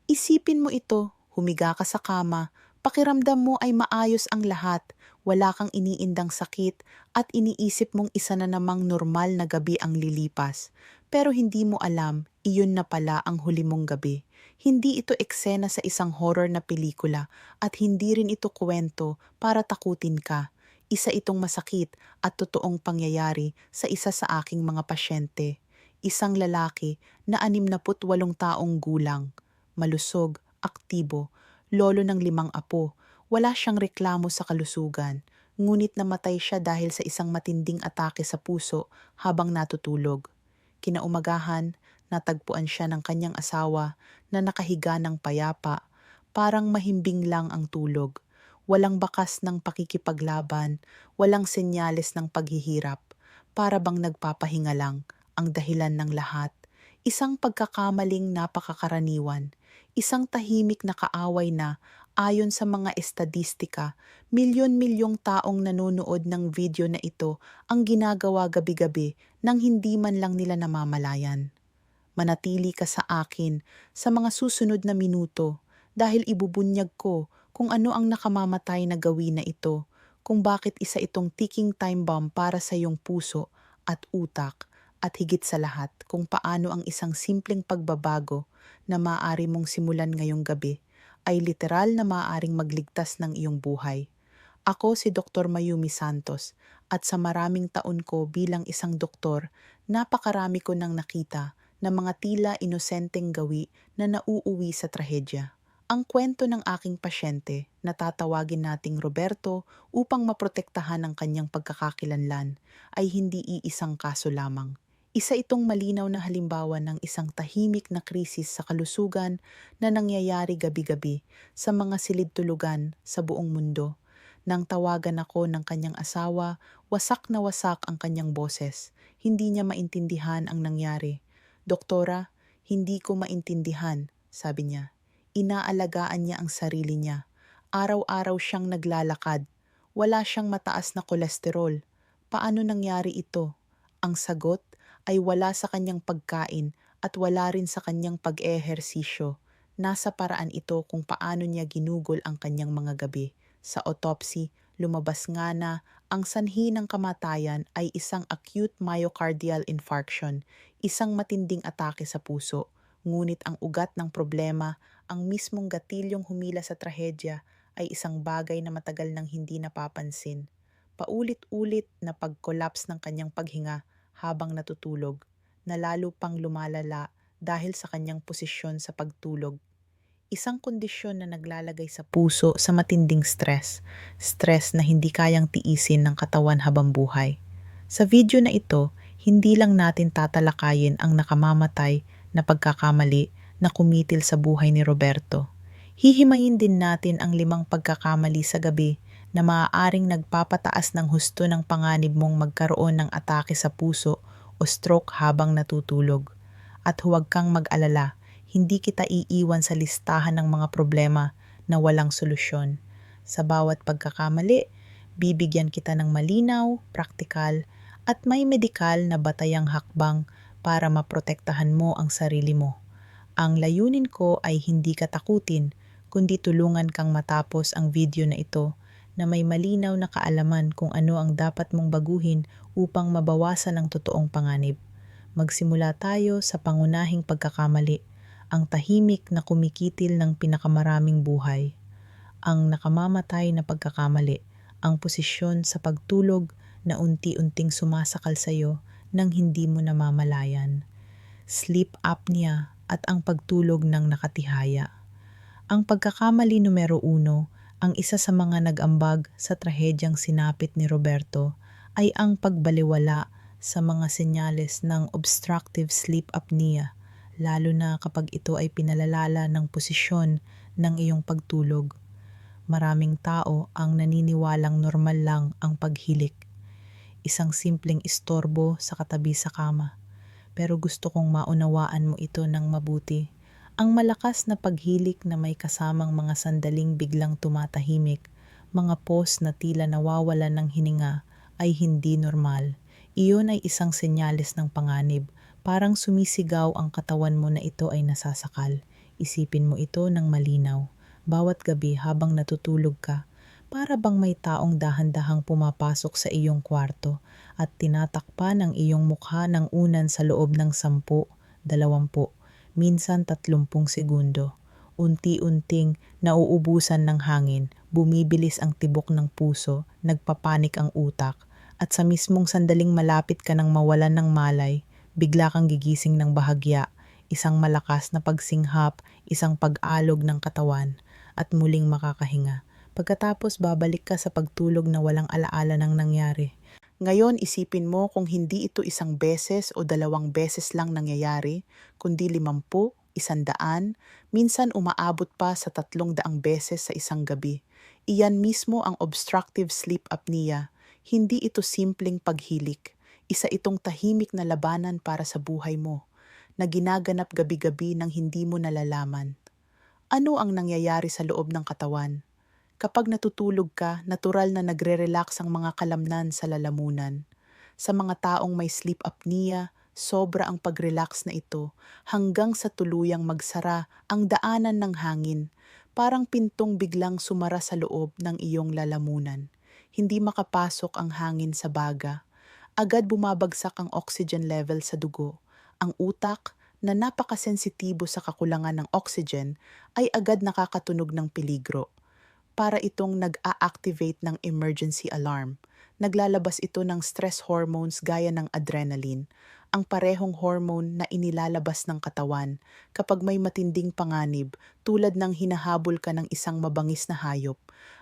Isipin mo ito, humiga ka sa kama, pakiramdam mo ay maayos ang lahat, wala kang iniindang sakit, at iniisip mong isa na namang normal na gabi ang lilipas. Pero hindi mo alam, iyon na pala ang huli mong gabi. Hindi ito eksena sa isang horror na pelikula at hindi rin ito kwento para takutin ka. Isa itong masakit at totoong pangyayari sa isa sa aking mga pasyente. Isang lalaki na 68 taong gulang, malusog, aktibo, lolo ng 5 apo, wala siyang reklamo sa kalusugan, ngunit namatay siya dahil sa isang matinding atake sa puso habang natutulog. Kinaumagahan, natagpuan siya ng kanyang asawa na nakahiga ng payapa, parang mahimbing lang ang tulog. Walang bakas ng pakikipaglaban, walang senyales ng paghihirap, para bang nagpapahinga lang ang dahilan ng lahat. Isang pagkakamaling napakakaraniwan, isang tahimik na kaaway na, ayon sa mga estadistika, milyon-milyong taong nanonood ng video na ito ang ginagawa gabi-gabi nang hindi man lang nila namamalayan. Manatili ka sa akin sa mga susunod na minuto dahil ibubunyag ko kung ano ang nakamamatay na gawin na ito, kung bakit isa itong ticking time bomb para sa iyong puso at utak, at higit sa lahat kung paano ang isang simpleng pagbabago na maaari mong simulan ngayong gabi ay literal na maaaring magligtas ng iyong buhay. Ako si Dr. Mayumi Santos at sa maraming taon ko bilang isang doktor, napakarami ko nang nakita na mga tila inosenteng gawi na nauuwi sa trahedya. Ang kwento ng aking pasyente na tatawagin nating Roberto upang maprotektahan ang kanyang pagkakakilanlan ay hindi iisang kaso lamang. Isa itong malinaw na halimbawa ng isang tahimik na krisis sa kalusugan na nangyayari gabi-gabi sa mga silid-tulugan sa buong mundo. Nang tawagan ako ng kanyang asawa, wasak na wasak ang kanyang boses. Hindi niya maintindihan ang nangyari. "Doktora, hindi ko maintindihan," sabi niya. Inaalagaan niya ang sarili niya. Araw-araw siyang naglalakad. Wala siyang mataas na kolesterol. Paano nangyari ito? Ang sagot ay wala sa kanyang pagkain at wala rin sa kanyang pag-ehersisyo. Nasa paraan ito kung paano niya ginugol ang kanyang mga gabi. Sa autopsy, lumabas nga na ang sanhi ng kamatayan ay isang acute myocardial infarction, isang matinding atake sa puso. Ngunit ang ugat ng problema, ang mismong gatilyong humila sa trahedya, ay isang bagay na matagal nang hindi napapansin. Paulit-ulit na pag-collapse ng kanyang paghinga habang natutulog, na lalo pang lumalala dahil sa kanyang posisyon sa pagtulog. Isang kondisyon na naglalagay sa puso sa matinding stress na hindi kayang tiisin ng katawan habang buhay. Sa video na ito, hindi lang natin tatalakayin ang nakamamatay na pagkakamali na kumitil sa buhay ni Roberto. Hihimayin din natin ang 5 pagkakamali sa gabi na maaaring nagpapataas ng husto ng panganib mong magkaroon ng atake sa puso o stroke habang natutulog. At huwag kang mag-alala, hindi kita iiwan sa listahan ng mga problema na walang solusyon. Sa bawat pagkakamali, bibigyan kita ng malinaw, praktikal, at may medikal na batayang hakbang para maprotektahan mo ang sarili mo. Ang layunin ko ay hindi ka takutin, kundi tulungan kang matapos ang video na ito na may malinaw na kaalaman kung ano ang dapat mong baguhin upang mabawasan ang totoong panganib. Magsimula tayo sa pangunahing pagkakamali, ang tahimik na kumikitil ng pinakamaraming buhay. Ang nakamamatay na pagkakamali, ang posisyon sa pagtulog na unti-unting sumasakal sa iyo nang hindi mo namamalayan. Sleep apnea at ang pagtulog ng nakatihaya. Ang pagkakamali numero 1, ang isa sa mga nag-ambag sa trahedyang sinapit ni Roberto, ay ang pagbaliwala sa mga senyales ng obstructive sleep apnea, lalo na kapag ito ay pinalalala ng posisyon ng iyong pagtulog. Maraming tao ang naniniwalang normal lang ang paghilik, isang simpleng istorbo sa katabi sa kama. Pero gusto kong maunawaan mo ito ng mabuti. Ang malakas na paghilik na may kasamang mga sandaling biglang tumatahimik, mga pause na tila nawawalan ng hininga, ay hindi normal. Iyon ay isang senyales ng panganib. Parang sumisigaw ang katawan mo na ito ay nasasakal. Isipin mo ito ng malinaw. Bawat gabi habang natutulog ka, para bang may taong dahan-dahang pumapasok sa iyong kwarto at tinatakpan ang iyong mukha ng unan sa loob ng 10, 20, minsan 30 segundo. Unti-unting nauubusan ng hangin, bumibilis ang tibok ng puso, nagpapanik ang utak, at sa mismong sandaling malapit ka nang mawalan ng malay, bigla kang gigising ng bahagya, isang malakas na pagsinghap, isang pag-alog ng katawan, at muling makakahinga. Pagkatapos babalik ka sa pagtulog na walang alaala ng nangyari. Ngayon isipin mo kung hindi ito isang beses o 2 beses lang nangyayari, kundi 50, 100, minsan umaabot pa sa 300 beses sa isang gabi. Iyan mismo ang obstructive sleep apnea. Hindi ito simpleng paghilik. Isa itong tahimik na labanan para sa buhay mo, na ginaganap gabi-gabi nang hindi mo nalalaman. Ano ang nangyayari sa loob ng katawan? Kapag natutulog ka, natural na nagre-relax ang mga kalamnan sa lalamunan. Sa mga taong may sleep apnea, sobra ang pag-relax na ito hanggang sa tuluyang magsara ang daanan ng hangin, parang pintong biglang sumara sa loob ng iyong lalamunan. Hindi makapasok ang hangin sa baga. Agad bumabagsak ang oxygen level sa dugo. Ang utak, na napakasensitibo sa kakulangan ng oxygen, ay agad nakakatunog ng peligro. Para itong nag-a-activate ng emergency alarm. Naglalabas ito ng stress hormones gaya ng adrenaline, ang parehong hormone na inilalabas ng katawan kapag may matinding panganib tulad ng hinahabol ka ng isang mabangis na hayop.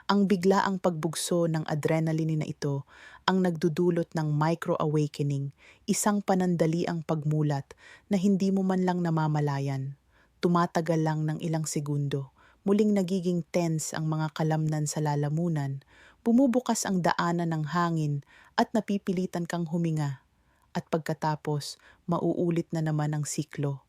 Ang biglaang pagbugso ng adrenaline na ito ang nagdudulot ng micro-awakening, isang panandaliang pagmulat na hindi mo man lang namamalayan. Tumatagal lang ng ilang segundo. Muling nagiging tense ang mga kalamnan sa lalamunan, bumubukas ang daanan ng hangin at napipilitan kang huminga. At pagkatapos, mauulit na naman ang siklo.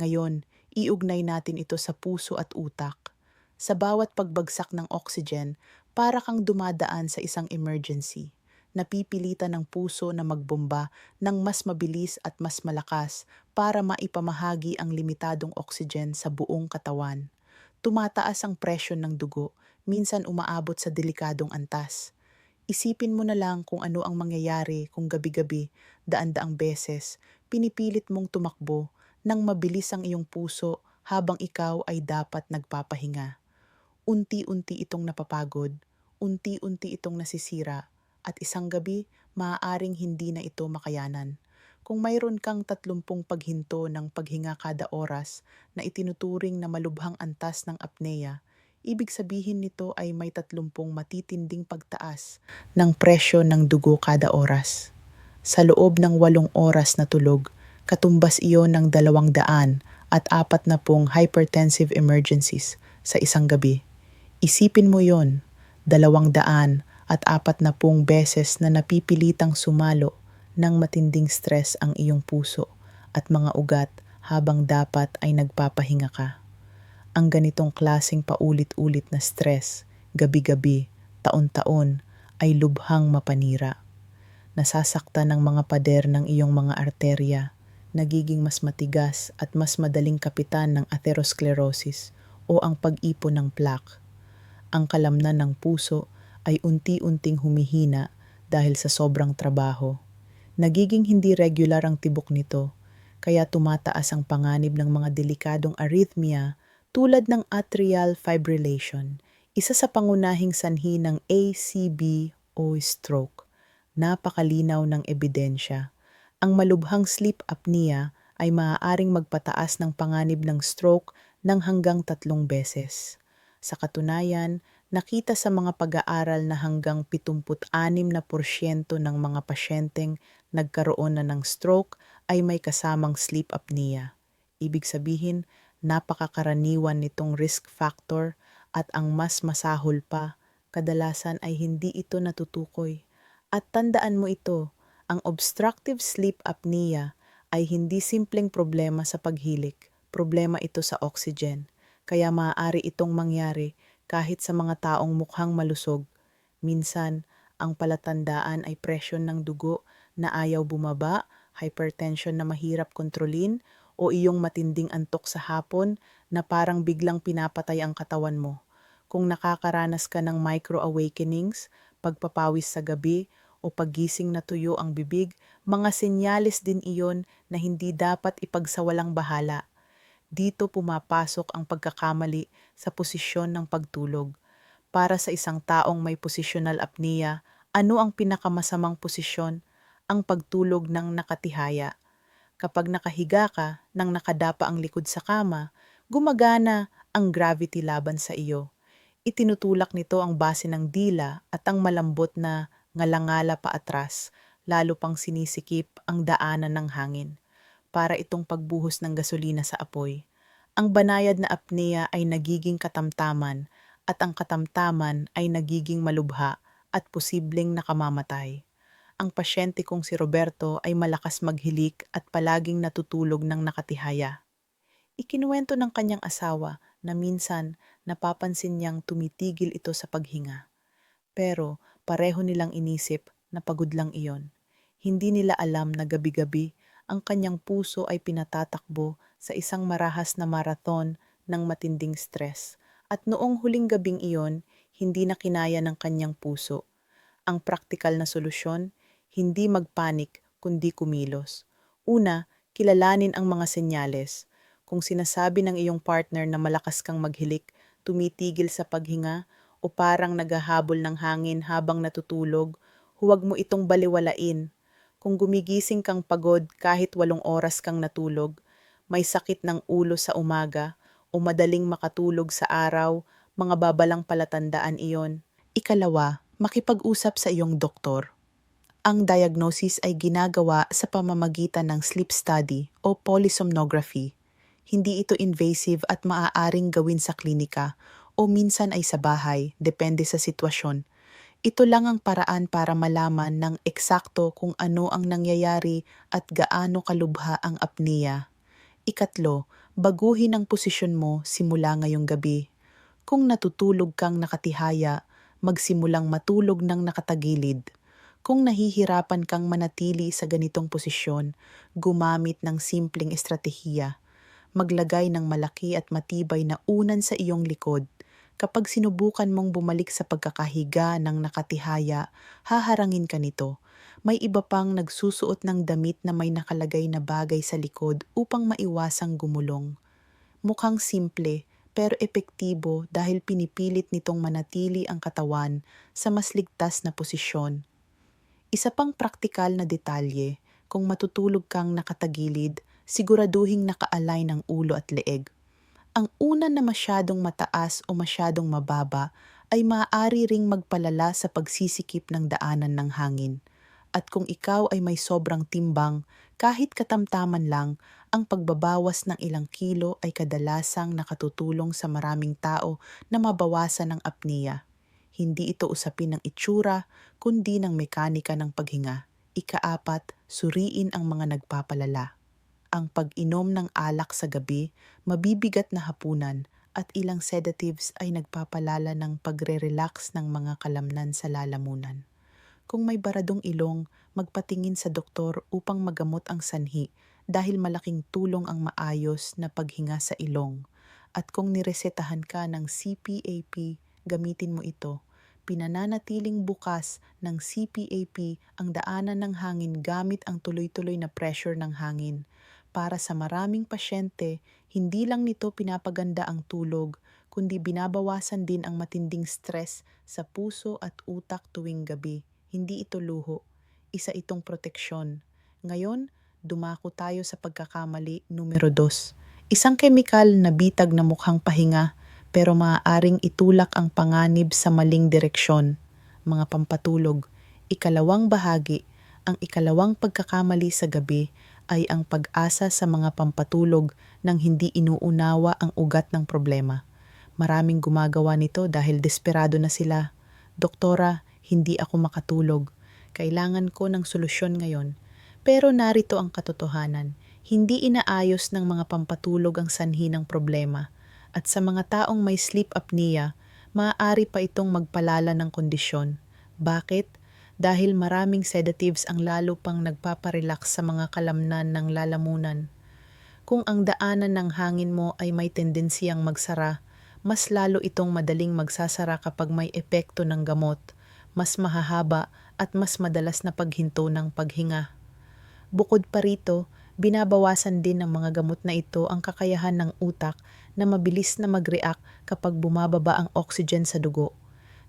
Ngayon, iugnay natin ito sa puso at utak. Sa bawat pagbagsak ng oxygen, para kang dumadaan sa isang emergency. Napipilitan ng puso na magbomba ng mas mabilis at mas malakas para maipamahagi ang limitadong oxygen sa buong katawan. Tumataas ang presyon ng dugo, minsan umaabot sa delikadong antas. Isipin mo na lang kung ano ang mangyayari kung gabi-gabi, daan-daang beses, pinipilit mong tumakbo nang mabilis ang iyong puso habang ikaw ay dapat nagpapahinga. Unti-unti itong napapagod, unti-unti itong nasisira, at isang gabi, maaaring hindi na ito makayanan. Kung mayroon kang 30 paghinto ng paghinga kada oras na itinuturing na malubhang antas ng apnea, ibig sabihin nito ay may 30 matitinding pagtaas ng presyo ng dugo kada oras. Sa loob ng 8 oras na tulog, katumbas iyon ng 240 hypertensive emergencies sa isang gabi. Isipin mo yon, 240 beses na napipilitang sumalo ng matinding stress ang iyong puso at mga ugat habang dapat ay nagpapahinga ka. Ang ganitong klaseng paulit-ulit na stress, gabi-gabi, taon-taon, ay lubhang mapanira. Nasasaktan ng mga pader ng iyong mga arterya, nagiging mas matigas at mas madaling kapitan ng atherosclerosis o ang pag-ipon ng plaque. Ang kalamnan ng puso ay unti-unting humihina dahil sa sobrang trabaho. Nagiging hindi regular ang tibok nito, kaya tumataas ang panganib ng mga delikadong arrhythmia tulad ng atrial fibrillation, isa sa pangunahing sanhi ng ACV o stroke. Napakalinaw ng ebidensya. Ang malubhang sleep apnea ay maaaring magpataas ng panganib ng stroke ng hanggang 3 beses. Sa katunayan, nakita sa mga pag-aaral na hanggang 76% ng mga pasyenteng nagkaroon na ng stroke ay may kasamang sleep apnea. Ibig sabihin, napakakaraniwan nitong risk factor at ang mas masahol pa, kadalasan ay hindi ito natutukoy. At tandaan mo ito, ang obstructive sleep apnea ay hindi simpleng problema sa paghilik, problema ito sa oxygen. Kaya maaari itong mangyari kahit sa mga taong mukhang malusog. Minsan, ang palatandaan ay presyon ng dugo na ayaw bumaba, hypertension na mahirap kontrolin, o iyong matinding antok sa hapon na parang biglang pinapatay ang katawan mo. Kung nakakaranas ka ng micro-awakenings, pagpapawis sa gabi, o paggising na tuyo ang bibig, mga senyales din iyon na hindi dapat ipagsawalang bahala. Dito pumapasok ang pagkakamali sa posisyon ng pagtulog. Para sa isang taong may positional apnea, ano ang pinakamasamang posisyon? Ang pagtulog ng nakatihaya. Kapag nakahiga ka nang nakadapa ang likod sa kama, gumagana ang gravity laban sa iyo. Itinutulak nito ang base ng dila at ang malambot na ngalangala pa atras, lalo pang sinisikip ang daanan ng hangin para itong pagbuhos ng gasolina sa apoy. Ang banayad na apnea ay nagiging katamtaman at ang katamtaman ay nagiging malubha at posibleng nakamamatay. Ang pasyente kong si Roberto ay malakas maghilik at palaging natutulog ng nakatihaya. Ikinuwento ng kanyang asawa na minsan napapansin niyang tumitigil ito sa paghinga. Pero pareho nilang inisip na pagod lang iyon. Hindi nila alam na gabi-gabi ang kanyang puso ay pinatatakbo sa isang marahas na marathon ng matinding stress. At noong huling gabing iyon, hindi na kinaya ng kanyang puso. Ang praktikal na solusyon, hindi magpanik kundi kumilos. Una, kilalanin ang mga senyales. Kung sinasabi ng iyong partner na malakas kang maghilik, tumitigil sa paghinga, o parang naghahabol ng hangin habang natutulog, huwag mo itong baliwalain. Kung gumigising kang pagod kahit 8 oras kang natulog, may sakit ng ulo sa umaga, o madaling makatulog sa araw, mga babalang palatandaan iyon. Ikalawa, makipag-usap sa iyong doktor. Ang diagnosis ay ginagawa sa pamamagitan ng sleep study o polysomnography. Hindi ito invasive at maaaring gawin sa klinika o minsan ay sa bahay, depende sa sitwasyon. Ito lang ang paraan para malaman ng eksakto kung ano ang nangyayari at gaano kalubha ang apnea. Ikatlo, baguhin ang posisyon mo simula ngayong gabi. Kung natutulog kang nakatihaya, magsimulang matulog ng nakatagilid. Kung nahihirapan kang manatili sa ganitong posisyon, gumamit ng simpleng estratehiya. Maglagay ng malaki at matibay na unan sa iyong likod. Kapag sinubukan mong bumalik sa pagkakahiga ng nakatihaya, haharangin ka nito. May iba pang nagsusuot ng damit na may nakalagay na bagay sa likod upang maiwasang gumulong. Mukhang simple pero epektibo dahil pinipilit nitong manatili ang katawan sa mas ligtas na posisyon. Isa pang praktikal na detalye, kung matutulog kang nakatagilid, siguraduhing naka-align ang ulo at leeg. Ang unan na masyadong mataas o masyadong mababa ay maaari ring magpalala sa pagsisikip ng daanan ng hangin. At kung ikaw ay may sobrang timbang, kahit katamtaman lang, ang pagbabawas ng ilang kilo ay kadalasang nakatutulong sa maraming tao na mabawasan ang apnea. Hindi ito usapin ng itsura, kundi ng mekanika ng paghinga. Ikaapat, suriin ang mga nagpapalala. Ang pag-inom ng alak sa gabi, mabibigat na hapunan, at ilang sedatives ay nagpapalala ng pagre-relax ng mga kalamnan sa lalamunan. Kung may baradong ilong, magpatingin sa doktor upang magamot ang sanhi dahil malaking tulong ang maayos na paghinga sa ilong. At kung niresetahan ka ng CPAP, gamitin mo ito. Pinananatiling bukas ng CPAP ang daanan ng hangin gamit ang tuloy-tuloy na pressure ng hangin. Para sa maraming pasyente, hindi lang nito pinapaganda ang tulog, kundi binabawasan din ang matinding stress sa puso at utak tuwing gabi. Hindi ito luho, isa itong proteksyon. Ngayon, dumako tayo sa pagkakamali numero 2. Isang kemikal na bitag na mukhang pahinga pero maaaring itulak ang panganib sa maling direksyon. Mga pampatulog. Ikalawang bahagi, ang ikalawang pagkakamali sa gabi ay ang pag-asa sa mga pampatulog nang hindi inuunawa ang ugat ng problema. Maraming gumagawa nito dahil desperado na sila. Doktora, hindi ako makatulog. Kailangan ko ng solusyon ngayon. Pero narito ang katotohanan. Hindi inaayos ng mga pampatulog ang sanhi ng problema. At sa mga taong may sleep apnea, maaari pa itong magpalala ng kondisyon. Bakit? Dahil maraming sedatives ang lalo pang nagpaparelax sa mga kalamnan ng lalamunan. Kung ang daanan ng hangin mo ay may tendensiyang magsara, mas lalo itong madaling magsasara kapag may epekto ng gamot, mas mahahaba at mas madalas na paghinto ng paghinga. Bukod pa rito, binabawasan din ng mga gamot na ito ang kakayahan ng utak na mabilis na mag-react kapag bumababa ang oxygen sa dugo.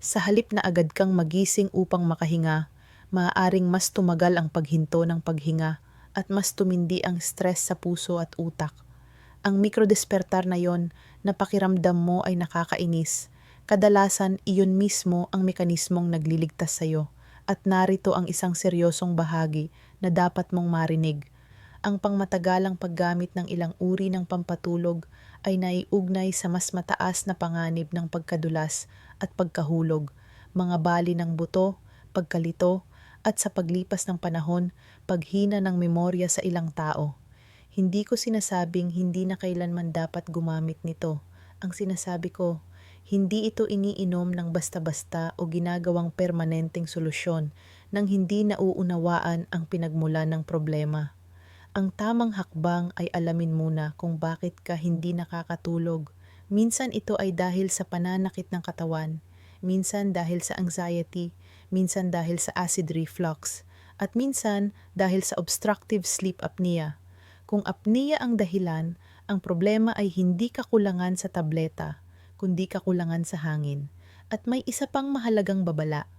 Sa halip na agad kang magising upang makahinga, maaaring mas tumagal ang paghinto ng paghinga at mas tumindi ang stress sa puso at utak. Ang mikrodespertar na yon na pakiramdam mo ay nakakainis. Kadalasan iyon mismo ang mekanismong nagliligtas sa'yo at narito ang isang seryosong bahagi na dapat mong marinig. Ang pangmatagalang paggamit ng ilang uri ng pampatulog ay naiugnay sa mas mataas na panganib ng pagkadulas at pagkahulog, mga bali ng buto, pagkalito, at sa paglipas ng panahon, paghina ng memorya sa ilang tao. Hindi ko sinasabing hindi na kailanman dapat gumamit nito. Ang sinasabi ko, hindi ito iniinom ng basta-basta o ginagawang permanenteng solusyon nang hindi nauunawaan ang pinagmulan ng problema. Ang tamang hakbang ay alamin muna kung bakit ka hindi nakakatulog. Minsan ito ay dahil sa pananakit ng katawan, minsan dahil sa anxiety, minsan dahil sa acid reflux, at minsan dahil sa obstructive sleep apnea. Kung apnea ang dahilan, ang problema ay hindi kakulangan sa tableta, kundi kakulangan sa hangin. At may isa pang mahalagang babala.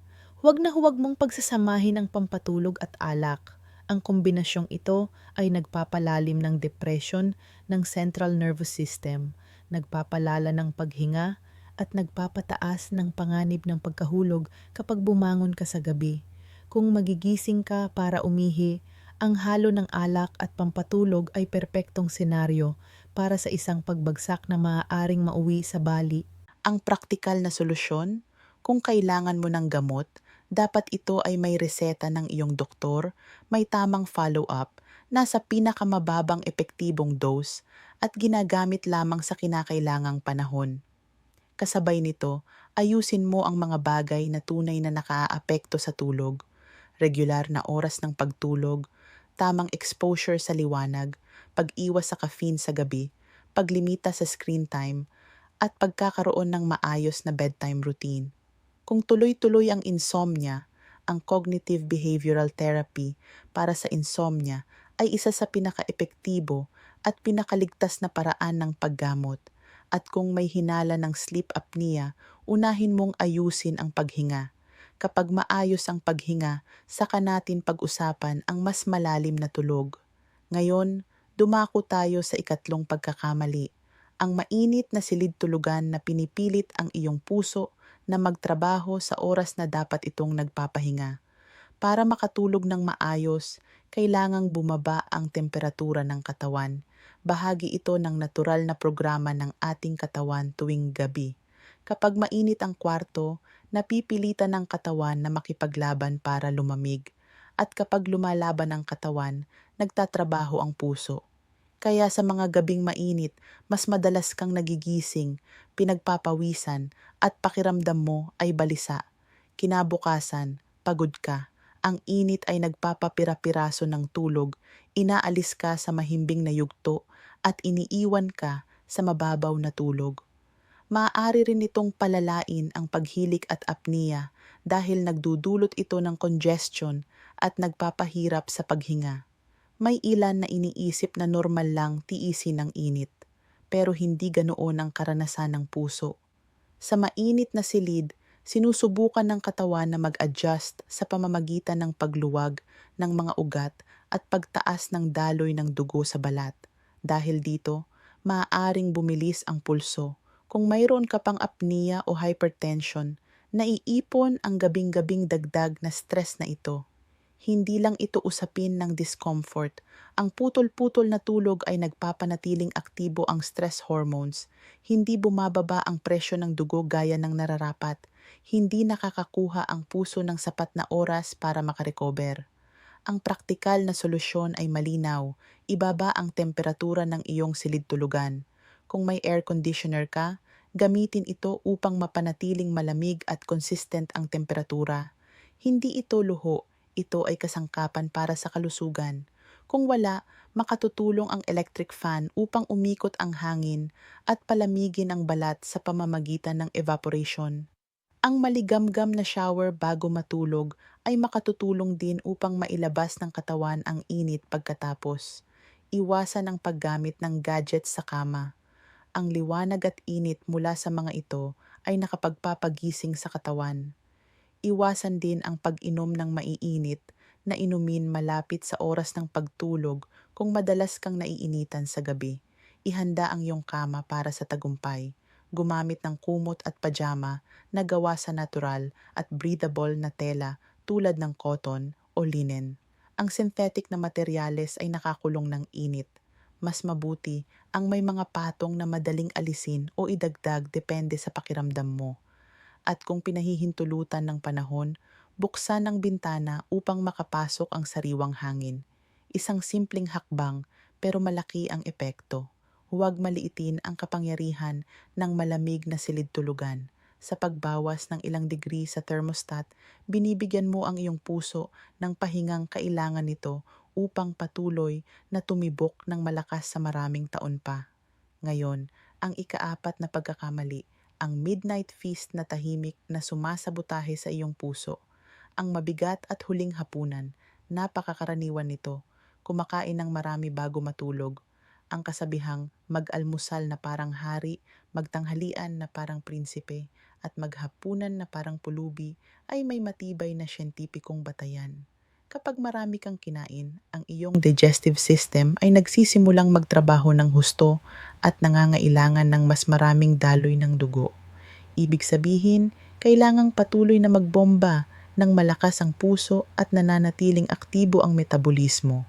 Huwag na huwag mong pagsasamahin ang pampatulog at alak. Ang kombinasyong ito ay nagpapalalim ng depression ng central nervous system, nagpapalala ng paghinga, at nagpapataas ng panganib ng pagkahulog kapag bumangon ka sa gabi. Kung magigising ka para umihi, ang halo ng alak at pampatulog ay perpektong senaryo para sa isang pagbagsak na maaaring mauwi sa bali. Ang praktikal na solusyon, kung kailangan mo ng gamot, dapat ito ay may reseta ng iyong doktor, may tamang follow-up, nasa pinakamababang epektibong dose, at ginagamit lamang sa kinakailangang panahon. Kasabay nito, ayusin mo ang mga bagay na tunay na nakaaapekto sa tulog, regular na oras ng pagtulog, tamang exposure sa liwanag, pag-iwas sa caffeine sa gabi, paglimita sa screen time, at pagkakaroon ng maayos na bedtime routine. Kung tuloy-tuloy ang insomnia, ang cognitive behavioral therapy para sa insomnia ay isa sa pinaka-epektibo at pinakaligtas na paraan ng paggamot. At kung may hinala ng sleep apnea, unahin mong ayusin ang paghinga. Kapag maayos ang paghinga, saka natin pag-usapan ang mas malalim na tulog. Ngayon, dumako tayo sa ikatlong pagkakamali. Ang mainit na silid-tulugan na pinipilit ang iyong puso na magtrabaho sa oras na dapat itong nagpapahinga. Para makatulog ng maayos, kailangang bumaba ang temperatura ng katawan. Bahagi ito ng natural na programa ng ating katawan tuwing gabi. Kapag mainit ang kwarto, napipilitan ng katawan na makipaglaban para lumamig. At kapag lumalaban ang katawan, nagtatrabaho ang puso. Kaya sa mga gabing mainit, mas madalas kang nagigising, pinagpapawisan, at pakiramdam mo ay balisa. Kinabukasan, pagod ka. Ang init ay nagpapapira-piraso ng tulog, inaalis ka sa mahimbing na yugto, at iniiwan ka sa mababaw na tulog. Maaari rin itong palalain ang paghilik at apnea dahil nagdudulot ito ng congestion at nagpapahirap sa paghinga. May ilan na iniisip na normal lang tiisin ng init, pero hindi ganoon ang karanasan ng puso. Sa mainit na silid, sinusubukan ng katawan na mag-adjust sa pamamagitan ng pagluwag ng mga ugat at pagtaas ng daloy ng dugo sa balat. Dahil dito, maaaring bumilis ang pulso. Kung mayroon ka pang apnea o hypertension, naiipon ang gabing-gabing dagdag na stress na ito. Hindi lang ito usapin ng discomfort. Ang putol-putol na tulog ay nagpapanatiling aktibo ang stress hormones. Hindi bumababa ang presyo ng dugo gaya ng nararapat. Hindi nakakakuha ang puso ng sapat na oras para makarecover. Ang praktikal na solusyon ay malinaw. Ibaba ang temperatura ng iyong silid-tulugan. Kung may air conditioner ka, gamitin ito upang mapanatiling malamig at consistent ang temperatura. Hindi ito luho. Ito ay kasangkapan para sa kalusugan. Kung wala, makatutulong ang electric fan upang umikot ang hangin at palamigin ang balat sa pamamagitan ng evaporation. Ang maligamgam na shower bago matulog ay makatutulong din upang mailabas ng katawan ang init pagkatapos. Iwasan ang paggamit ng gadgets sa kama. Ang liwanag at init mula sa mga ito ay nakapagpapagising sa katawan. Iwasan din ang pag-inom ng maiinit na inumin malapit sa oras ng pagtulog kung madalas kang naiinitan sa gabi. Ihanda ang iyong kama para sa tagumpay. Gumamit ng kumot at pajama na gawa sa natural at breathable na tela tulad ng cotton o linen. Ang synthetic na materyales ay nakakulong ng init. Mas mabuti ang may mga patong na madaling alisin o idagdag depende sa pakiramdam mo. At kung pinahihintulutan ng panahon, buksan ang bintana upang makapasok ang sariwang hangin. Isang simpleng hakbang pero malaki ang epekto. Huwag maliitin ang kapangyarihan ng malamig na silid-tulugan. Sa pagbawas ng ilang degree sa thermostat, binibigyan mo ang iyong puso ng pahingang kailangan nito upang patuloy na tumibok ng malakas sa maraming taon pa. Ngayon, ang ikaapat na pagkakamali, ang midnight feast na tahimik na sumasabotahe sa iyong puso. Ang mabigat at huling hapunan, napakakaraniwan nito. Kumakain ng marami bago matulog. Ang kasabihang mag-almusal na parang hari, magtanghalian na parang prinsipe, at maghapunan na parang pulubi ay may matibay na siyentipikong batayan. Kapag marami kang kinain, ang iyong digestive system ay nagsisimulang magtrabaho ng husto at nangangailangan ng mas maraming daloy ng dugo. Ibig sabihin, kailangang patuloy na magbomba ng malakas ang puso at nananatiling aktibo ang metabolismo.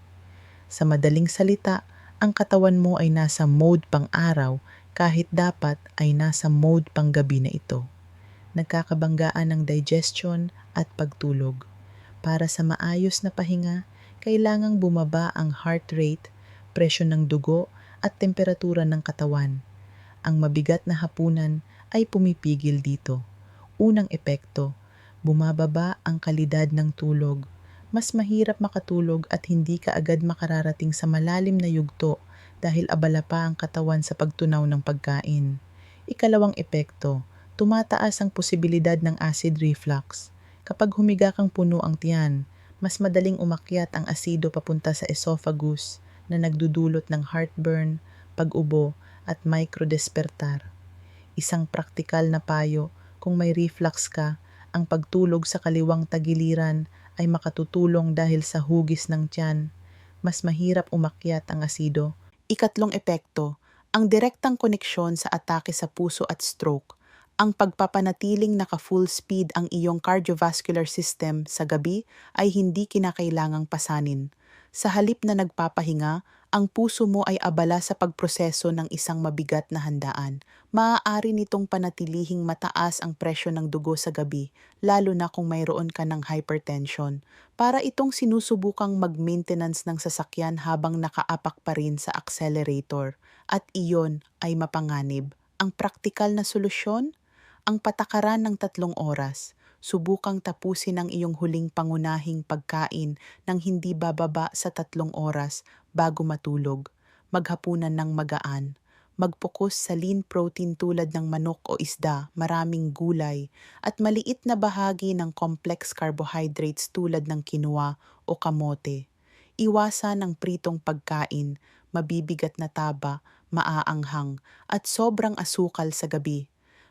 Sa madaling salita, ang katawan mo ay nasa mode pang-araw kahit dapat ay nasa mode pang-gabi na ito. Nagkakabanggaan ng digestion at pagtulog. Para sa maayos na pahinga, kailangang bumaba ang heart rate, presyon ng dugo at temperatura ng katawan. Ang mabigat na hapunan ay pumipigil dito. Unang epekto, bumababa ang kalidad ng tulog. Mas mahirap makatulog at hindi ka agad makararating sa malalim na yugto dahil abala pa ang katawan sa pagtunaw ng pagkain. Ikalawang epekto, tumataas ang posibilidad ng acid reflux. Kapag humiga kang puno ang tiyan, mas madaling umakyat ang asido papunta sa esophagus na nagdudulot ng heartburn, pag-ubo at microdespertar. Isang praktikal na payo, kung may reflux ka, ang pagtulog sa kaliwang tagiliran ay makatutulong dahil sa hugis ng tiyan. Mas mahirap umakyat ang asido. Ikatlong epekto, ang direktang koneksyon sa atake sa puso at stroke. Ang pagpapanatiling naka-full speed ang iyong cardiovascular system sa gabi ay hindi kinakailangang pasanin. Sa halip na nagpapahinga, ang puso mo ay abala sa pagproseso ng isang mabigat na handaan. Maaari nitong panatilihing mataas ang presyo ng dugo sa gabi, lalo na kung mayroon ka ng hypertension. Para itong sinusubukang mag-maintenance ng sasakyan habang nakaapak pa rin sa accelerator, at iyon ay mapanganib. Ang praktikal na solusyon? Ang patakaran ng 3 oras. Subukang tapusin ang iyong huling pangunahing pagkain nang hindi bababa sa 3 oras bago matulog. Maghapunan ng magaan. Mag-focus sa lean protein tulad ng manok o isda, maraming gulay, at maliit na bahagi ng complex carbohydrates tulad ng quinoa o kamote. Iwasan ang pritong pagkain, mabibigat na taba, maaanghang, at sobrang asukal sa gabi.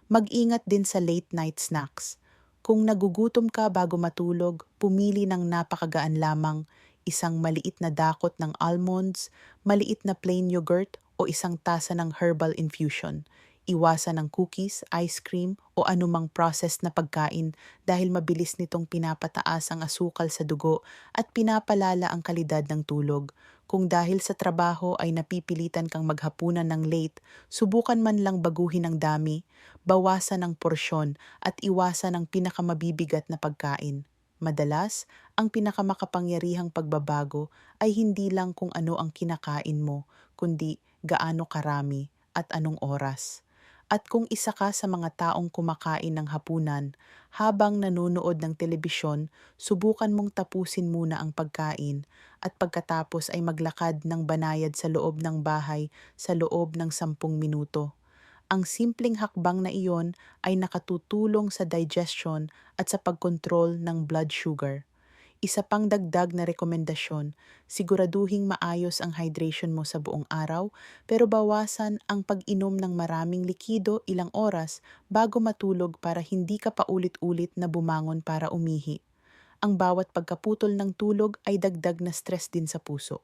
Mag-ingat din sa late night snacks. Kung nagugutom ka bago matulog, pumili ng napakagaan lamang, isang maliit na dakot ng almonds, maliit na plain yogurt o isang tasa ng herbal infusion. Iwasan ng cookies, ice cream o anumang processed na pagkain dahil mabilis nitong pinapataas ang asukal sa dugo at pinapalala ang kalidad ng tulog. Kung dahil sa trabaho ay napipilitan kang maghapunan ng late, subukan man lang baguhin ang dami, bawasan ang porsyon at iwasan ang pinakamabibigat na pagkain. Madalas, ang pinakamakapangyarihang pagbabago ay hindi lang kung ano ang kinakain mo, kundi gaano karami at anong oras. At kung isa ka sa mga taong kumakain ng hapunan, habang nanonood ng telebisyon, subukan mong tapusin muna ang pagkain at pagkatapos ay maglakad ng banayad sa loob ng bahay sa loob ng 10 minuto. Ang simpleng hakbang na iyon ay nakatutulong sa digestion at sa pagkontrol ng blood sugar. Isa pang dagdag na rekomendasyon, siguraduhing maayos ang hydration mo sa buong araw, pero bawasan ang pag-inom ng maraming likido ilang oras bago matulog para hindi ka paulit-ulit na bumangon para umihi. Ang bawat pagkaputol ng tulog ay dagdag na stress din sa puso.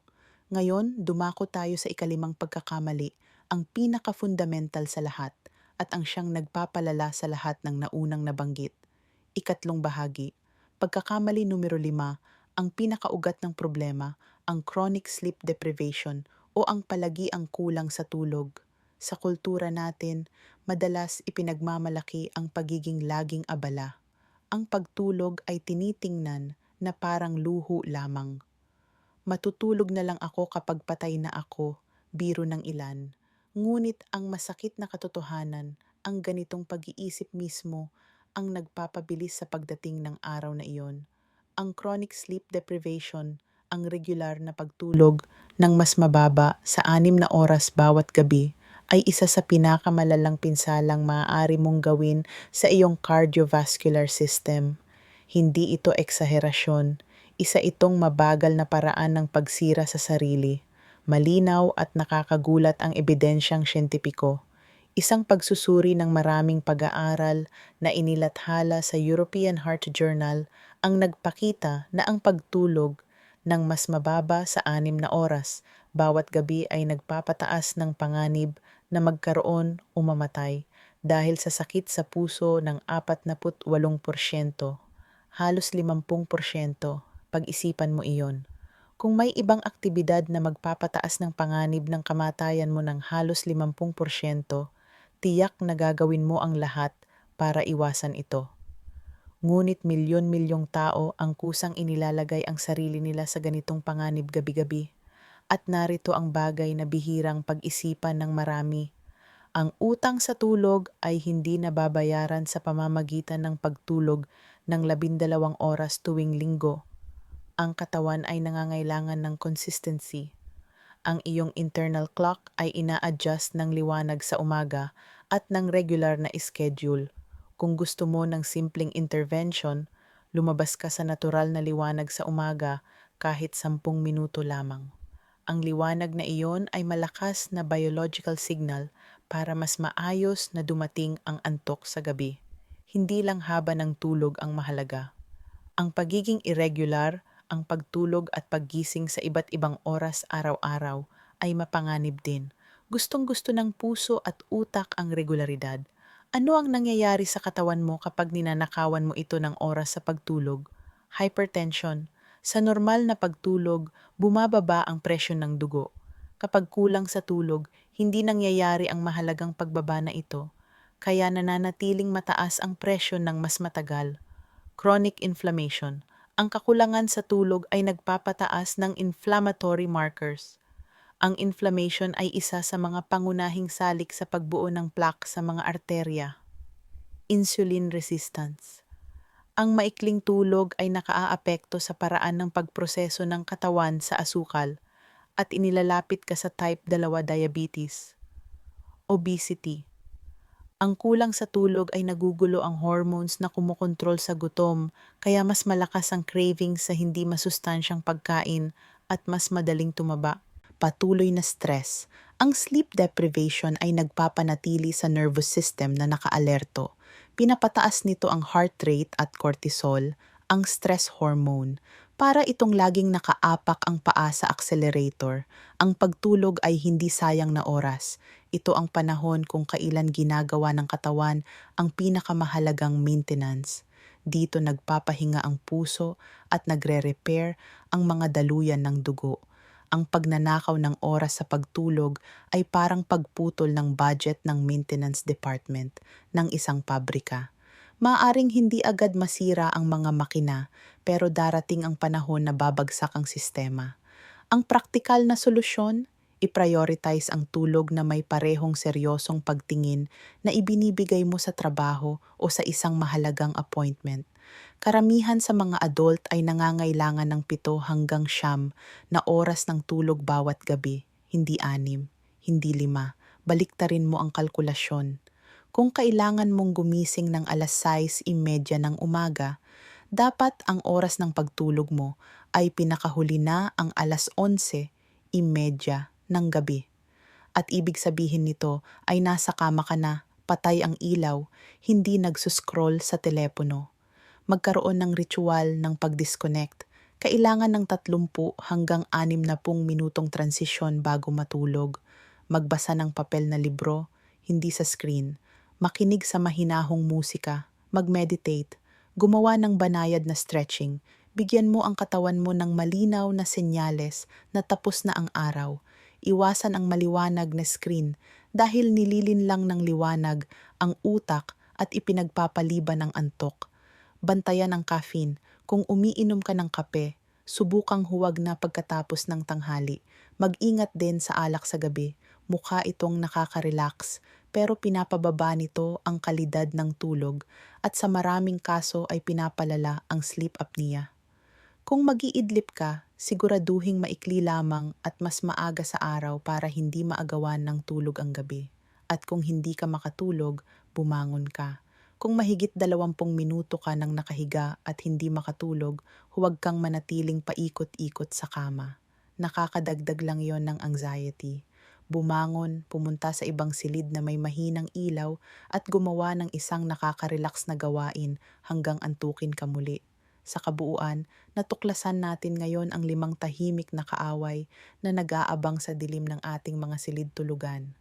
Ngayon, dumako tayo sa ikalimang pagkakamali, ang pinaka-fundamental sa lahat, at ang siyang nagpapalala sa lahat ng naunang nabanggit. Ikatlong bahagi. Pagkakamali numero 5, ang pinakaugat ng problema, ang chronic sleep deprivation o ang palagiang kulang sa tulog. Sa kultura natin, madalas ipinagmamalaki ang pagiging laging abala. Ang pagtulog ay tinitingnan na parang luho lamang. Matutulog na lang ako kapag patay na ako, biro ng ilan. Ngunit ang masakit na katotohanan, ang ganitong pag-iisip mismo, ang nagpapabilis sa pagdating ng araw na iyon. Ang chronic sleep deprivation, ang regular na pagtulog ng mas mababa sa 6 na oras bawat gabi, ay isa sa pinakamalalang pinsalang maaari mong gawin sa iyong cardiovascular system. Hindi ito eksaherasyon, isa itong mabagal na paraan ng pagsira sa sarili. Malinaw at nakakagulat ang ebidensyang siyentipiko. Isang pagsusuri ng maraming pag-aaral na inilathala sa European Heart Journal ang nagpakita na ang pagtulog ng mas mababa sa 6 na oras bawat gabi ay nagpapataas ng panganib na magkaroon o mamatay dahil sa sakit sa puso ng 48%, halos 50%, pag-isipan mo iyon. Kung may ibang aktibidad na magpapataas ng panganib ng kamatayan mo ng halos 50%, tiyak na gagawin mo ang lahat para iwasan ito. Ngunit milyon-milyong tao ang kusang inilalagay ang sarili nila sa ganitong panganib gabi-gabi. At narito ang bagay na bihirang pag-isipan ng marami. Ang utang sa tulog ay hindi nababayaran sa pamamagitan ng pagtulog ng 12 oras tuwing linggo. Ang katawan ay nangangailangan ng consistency. Ang iyong internal clock ay ina-adjust ng liwanag sa umaga at ng regular na schedule. Kung gusto mo ng simpleng intervention, lumabas ka sa natural na liwanag sa umaga kahit 10 minuto lamang. Ang liwanag na iyon ay malakas na biological signal para mas maayos na dumating ang antok sa gabi. Hindi lang haba ng tulog ang mahalaga. Ang pagiging irregular, ang pagtulog at paggising sa iba't ibang oras araw-araw ay mapanganib din. Gustong-gusto ng puso at utak ang regularidad. Ano ang nangyayari sa katawan mo kapag ninanakawan mo ito ng oras sa pagtulog? Hypertension. Sa normal na pagtulog, bumababa ang presyon ng dugo. Kapag kulang sa tulog, hindi nangyayari ang mahalagang pagbaba na ito, kaya nananatiling mataas ang presyon ng mas matagal. Chronic inflammation. Ang kakulangan sa tulog ay nagpapataas ng inflammatory markers. Ang inflammation ay isa sa mga pangunahing salik sa pagbuo ng plaque sa mga arterya. Insulin resistance. Ang maikling tulog ay nakaaapekto sa paraan ng pagproseso ng katawan sa asukal at inilalapit ka sa type 2 diabetes. Obesity. Ang kulang sa tulog ay nagugulo ang hormones na kumokontrol sa gutom, kaya mas malakas ang craving sa hindi masustansyang pagkain at mas madaling tumaba. Patuloy na stress. Ang sleep deprivation ay nagpapanatili sa nervous system na nakaalerto. Pinapataas nito ang heart rate at cortisol, ang stress hormone. Para itong laging nakaapak ang paa sa accelerator, ang pagtulog ay hindi sayang na oras. Ito ang panahon kung kailan ginagawa ng katawan ang pinakamahalagang maintenance. Dito nagpapahinga ang puso at nagre-repair ang mga daluyan ng dugo. Ang pagnanakaw ng oras sa pagtulog ay parang pagputol ng budget ng maintenance department ng isang pabrika. Maaring hindi agad masira ang mga makina, pero darating ang panahon na babagsak ang sistema. Ang praktikal na solusyon, i-prioritize ang tulog na may parehong seryosong pagtingin na ibinibigay mo sa trabaho o sa isang mahalagang appointment. Karamihan sa mga adult ay nangangailangan ng 7 hanggang 9 na oras ng tulog bawat gabi, hindi 6, hindi 5. Baliktarin mo ang kalkulasyon. Kung kailangan mong gumising ng alas 6:30 ng umaga, dapat ang oras ng pagtulog mo ay pinakahuli na ang alas 11:30 ng gabi. At ibig sabihin nito ay nasa kama ka na, patay ang ilaw, hindi nagsuscroll sa telepono. Magkaroon ng ritual ng pag-disconnect. Kailangan ng 30 hanggang 60 minutong transisyon bago matulog. Magbasa ng papel na libro, hindi sa screen. Makinig sa mahinahong musika. Mag-meditate. Gumawa ng banayad na stretching. Bigyan mo ang katawan mo ng malinaw na senyales na tapos na ang araw. Iwasan ang maliwanag na screen dahil nililin lang ng liwanag ang utak at ipinagpapaliban ng antok. Bantayan ang caffeine. Kung umiinom ka ng kape, subukang huwag na pagkatapos ng tanghali. Mag-ingat din sa alak sa gabi. Mukha itong nakaka-relax, pero pinapababa nito ang kalidad ng tulog at sa maraming kaso ay pinapalala ang sleep apnea. Kung mag-iidlip ka, siguraduhing maikli lamang at mas maaga sa araw para hindi maagawan ng tulog ang gabi. At kung hindi ka makatulog, bumangon ka. Kung mahigit 20 minuto ka nang nakahiga at hindi makatulog, huwag kang manatiling paikot-ikot sa kama. Nakakadagdag lang yon ng anxiety. Bumangon, pumunta sa ibang silid na may mahinang ilaw at gumawa ng isang nakaka-relax na gawain hanggang antukin ka muli. Sa kabuuan, natuklasan natin ngayon ang 5 tahimik na kaaway na nag-aabang sa dilim ng ating mga silid tulugan.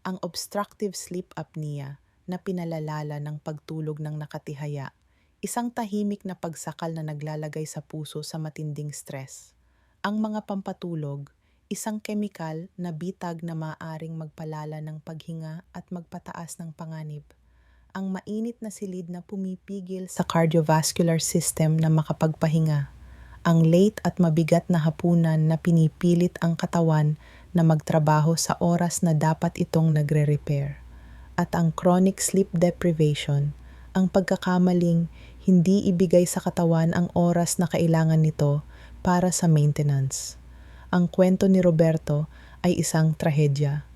Ang obstructive sleep apnea na pinalalala ng pagtulog ng nakatihaya, isang tahimik na pagsakal na naglalagay sa puso sa matinding stress. Ang mga pampatulog, isang kemikal na bitag na maaaring magpalala ng paghinga at magpataas ng panganib. Ang mainit na silid na pumipigil sa cardiovascular system na makapagpahinga. Ang late at mabigat na hapunan na pinipilit ang katawan na magtrabaho sa oras na dapat itong nagre-repair. At ang chronic sleep deprivation, ang pagkakamaling hindi ibigay sa katawan ang oras na kailangan nito para sa maintenance. Ang kwento ni Roberto ay isang trahedya.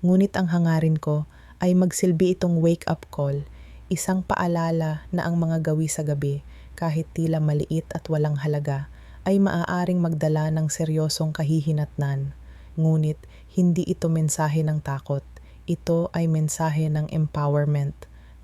Ngunit ang hangarin ko ay magsilbi itong wake-up call, isang paalala na ang mga gawi sa gabi, kahit tila maliit at walang halaga, ay maaaring magdala ng seryosong kahihinatnan. Ngunit hindi ito mensahe ng takot. Ito ay mensahe ng empowerment.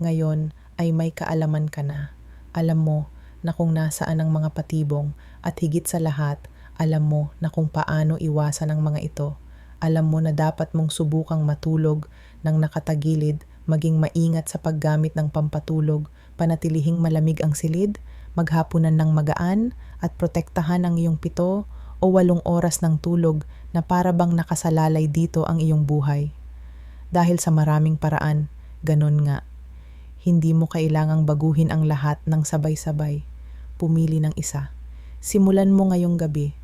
Ngayon ay may kaalaman ka na. Alam mo na kung nasaan ang mga patibong at higit sa lahat, alam mo na kung paano iwasan ang mga ito. Alam mo na dapat mong subukang matulog ng nakatagilid, maging maingat sa paggamit ng pampatulog, panatilihing malamig ang silid, maghapunan ng magaan at protektahan ang iyong 7 o 8 oras ng tulog na para bang nakasalalay dito ang iyong buhay. Dahil sa maraming paraan, ganun nga. Hindi mo kailangang baguhin ang lahat ng sabay-sabay. Pumili ng isa. Simulan mo ngayong gabi.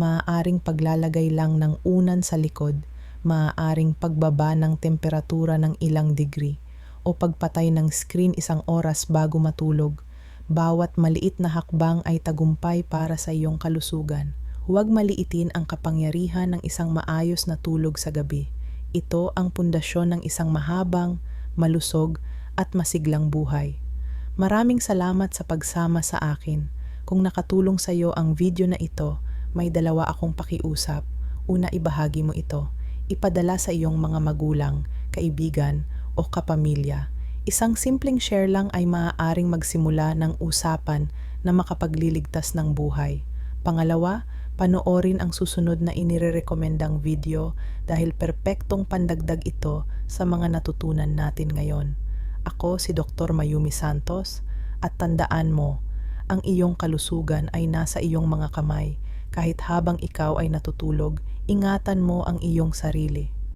Maaaring paglalagay lang ng unan sa likod, maaaring pagbaba ng temperatura ng ilang degree, o pagpatay ng screen 1 oras bago matulog. Bawat maliit na hakbang ay tagumpay para sa iyong kalusugan. Huwag maliitin ang kapangyarihan ng isang maayos na tulog sa gabi. Ito ang pundasyon ng isang mahabang, malusog at masiglang buhay. Maraming salamat sa pagsama sa akin. Kung nakatulong sa iyo ang video na ito, may 2 akong pakiusap. Una, ibahagi mo ito. Ipadala sa iyong mga magulang, kaibigan o kapamilya. Isang simpleng share lang ay maaaring magsimula ng usapan na makapagliligtas ng buhay. Pangalawa, panoorin ang susunod na inirerekomendang video dahil perpektong pandagdag ito sa mga natutunan natin ngayon. Ako si Dr. Mayumi Santos at tandaan mo, ang iyong kalusugan ay nasa iyong mga kamay. Kahit habang ikaw ay natutulog, ingatan mo ang iyong sarili.